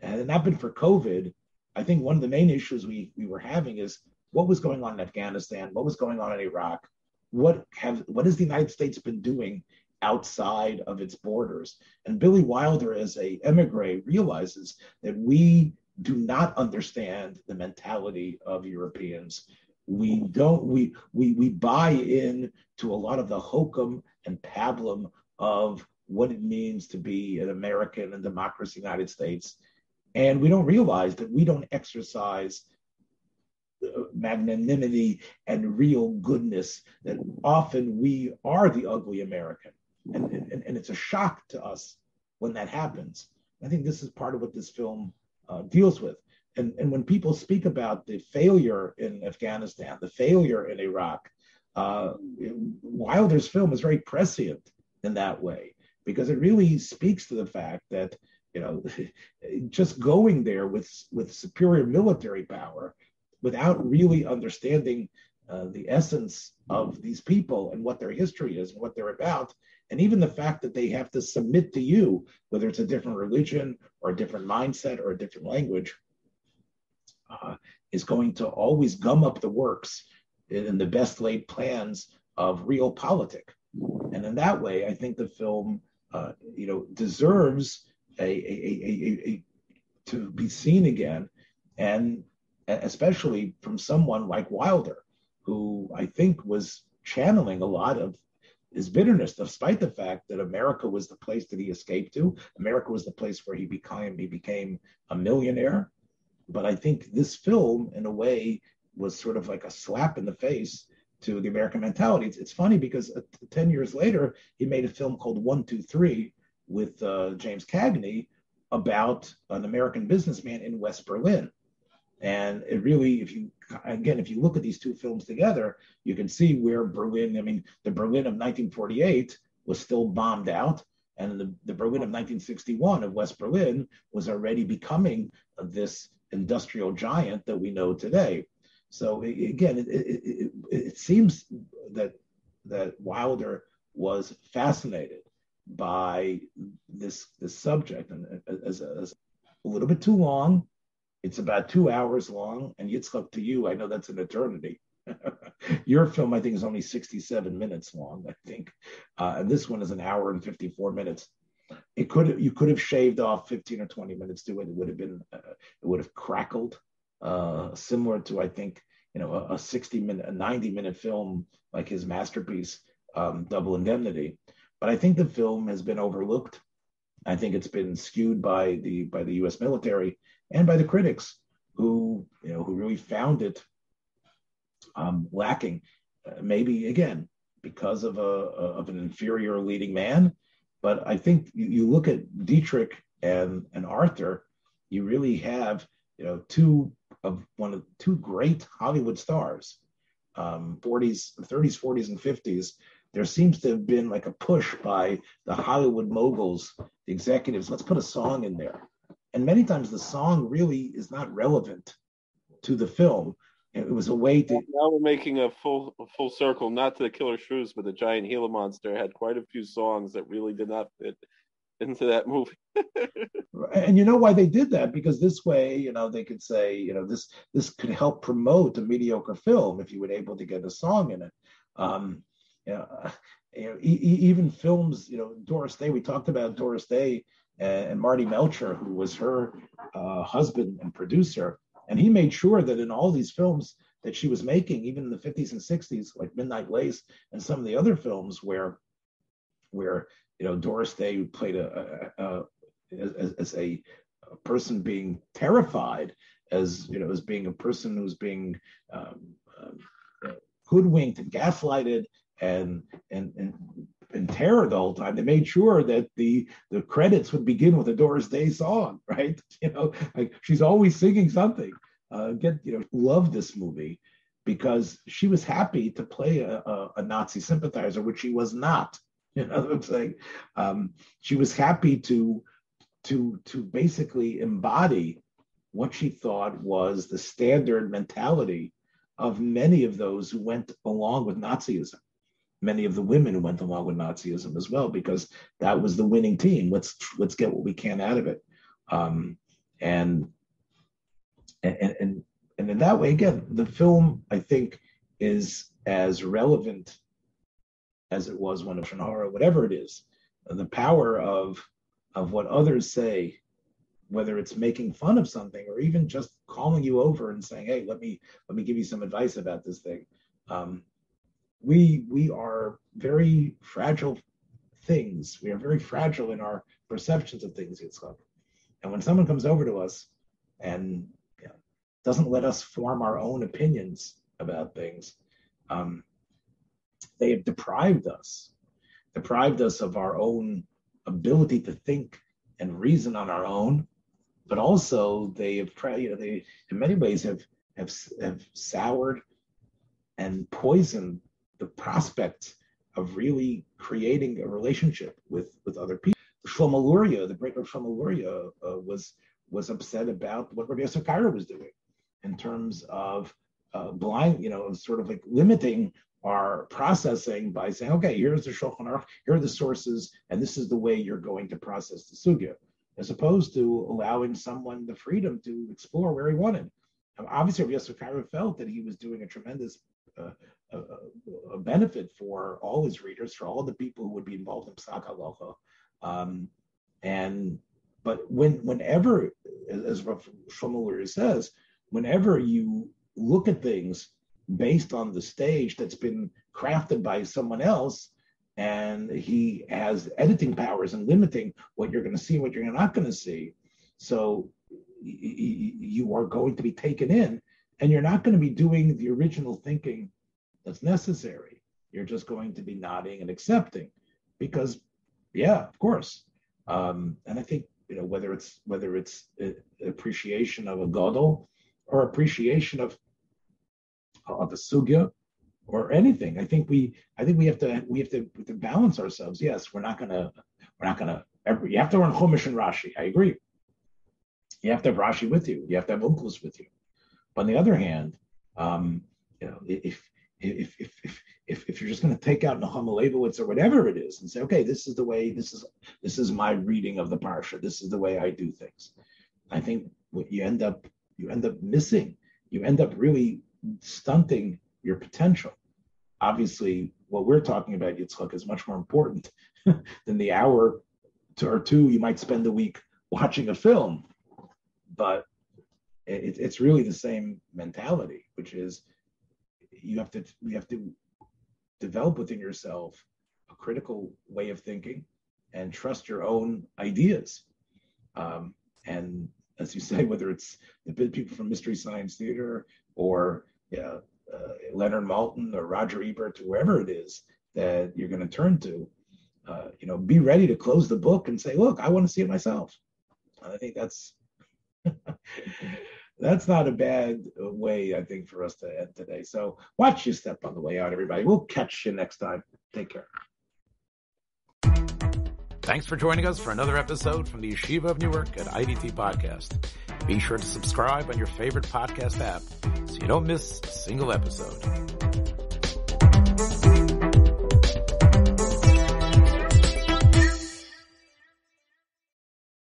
And not been for COVID, I think one of the main issues we were having is what was going on in Afghanistan, what was going on in Iraq, what has the United States been doing outside of its borders? And Billy Wilder, as a emigre, realizes that we do not understand the mentality of Europeans. We buy in to a lot of the hokum and pablum of what it means to be an American and democracy United States. And we don't realize that we don't exercise magnanimity and real goodness, that often we are the ugly American. And it's a shock to us when that happens. I think this is part of what this film deals with. And when people speak about the failure in Afghanistan, the failure in Iraq, Wilder's film is very prescient in that way, because it really speaks to the fact that, just going there with superior military power without really understanding the essence of these people and what their history is and what they're about, and even the fact that they have to submit to you, whether it's a different religion or a different mindset or a different language, is going to always gum up the works in the best laid plans of realpolitik. And in that way, I think the film, deserves to be seen again, and especially from someone like Wilder, who I think was channeling a lot of his bitterness, despite the fact that America was the place that he escaped to. America was the place where he became a millionaire. But I think this film, in a way, was sort of like a slap in the face to the American mentality. It's funny because 10 years later, he made a film called 1, 2, 3 with James Cagney about an American businessman in West Berlin. And it really, if you look at these two films together, you can see where Berlin, the Berlin of 1948 was still bombed out. And the Berlin of 1961 of West Berlin was already becoming this industrial giant that we know today. So it seems that Wilder was fascinated by this subject, and as a little bit too long. It's about 2 hours long, and Yitzchak, to you, I know that's an eternity. Your film, I think, is only 67 minutes long, I think, and this one is an hour and 54 minutes. You could have shaved off 15 or 20 minutes to it. It would have crackled, similar to, I think, a 90-minute film like his masterpiece, Double Indemnity. But I think the film has been overlooked. I think it's been skewed by the U.S. military and by the critics, who really found it lacking, maybe again because of an inferior leading man. But I think you look at Dietrich and Arthur, you really have two of one of two great Hollywood stars, 40s, 30s, 40s, and 50s. There seems to have been like a push by the Hollywood moguls, the executives, let's put a song in there. And many times the song really is not relevant to the film. It was a way to. Now we're making a full circle, not to the Killer Shrews, but the Giant Gila Monster had quite a few songs that really did not fit into that movie. And you know why they did that? Because this way, they could say, this could help promote a mediocre film if you were able to get a song in it. Even films, Doris Day, we talked about Doris Day and Marty Melcher, who was her husband and producer. And he made sure that in all these films that she was making, even in the 50s and 60s, like Midnight Lace and some of the other films where Doris Day played as a person being terrified, as being a person who's being hoodwinked and gaslighted and terror the whole time. They made sure that the credits would begin with a Doris Day song, right? Like she's always singing something. Loved this movie because she was happy to play a Nazi sympathizer, which she was not. It's like she was happy to basically embody what she thought was the standard mentality of many of those who went along with Nazism. Many of the women who went along with Nazism as well, because that was the winning team. Let's get what we can out of it. And in that way, again, the film, I think, is as relevant as it was when of horror, whatever it is. The power of what others say, whether it's making fun of something or even just calling you over and saying, "Hey, let me give you some advice about this thing." We are very fragile things. We are very fragile in our perceptions of things, Yitzchak. And when someone comes over to us and doesn't let us form our own opinions about things, they have deprived us of our own ability to think and reason on our own. But also they have, they in many ways have soured and poisoned the prospect of really creating a relationship with other people. Shlomo Luria, the great Shlomo Luria, was upset about what Rabbi Yosef Karo was doing in terms of sort of like limiting our processing by saying, okay, here's the Shulchan Aruch, here are the sources, and this is the way you're going to process the sugya, as opposed to allowing someone the freedom to explore where he wanted. Obviously, Rabbi Yosef Karo felt that he was doing a tremendous a benefit for all his readers, for all the people who would be involved in Psak Halacha. But whenever, as Shlomo Luria says, whenever you look at things based on the stage that's been crafted by someone else, and he has editing powers and limiting what you're going to see and what you're not going to see, so you are going to be taken in, and you're not going to be doing the original thinking that's necessary. You're just going to be nodding and accepting, because, yeah, of course. And I think whether it's appreciation of a gadol or appreciation of a sugya or anything, I think we have to balance ourselves. Yes, we're not gonna. You have to learn Chumash and Rashi. I agree. You have to have Rashi with you. You have to have Onkelos with you. But on the other hand, if you're just going to take out Nahum Leibowitz or whatever it is and say, okay, this is the way, this is my reading of the parsha, this is the way I do things, I think what you end up missing, you end up really stunting your potential. Obviously, what we're talking about, Yitzchak, is much more important than the hour or two you might spend a week watching a film. But it's really the same mentality, which is you have to develop within yourself a critical way of thinking and trust your own ideas. And as you say, whether it's the people from Mystery Science Theater or Leonard Maltin or Roger Ebert, whoever it is that you're going to turn to, be ready to close the book and say, look, I want to see it myself. And I think that's That's not a bad way, I think, for us to end today. So watch your step on the way out, everybody. We'll catch you next time. Take care. Thanks for joining us for another episode from the Yeshiva of Newark at IDT Podcast. Be sure to subscribe on your favorite podcast app so you don't miss a single episode.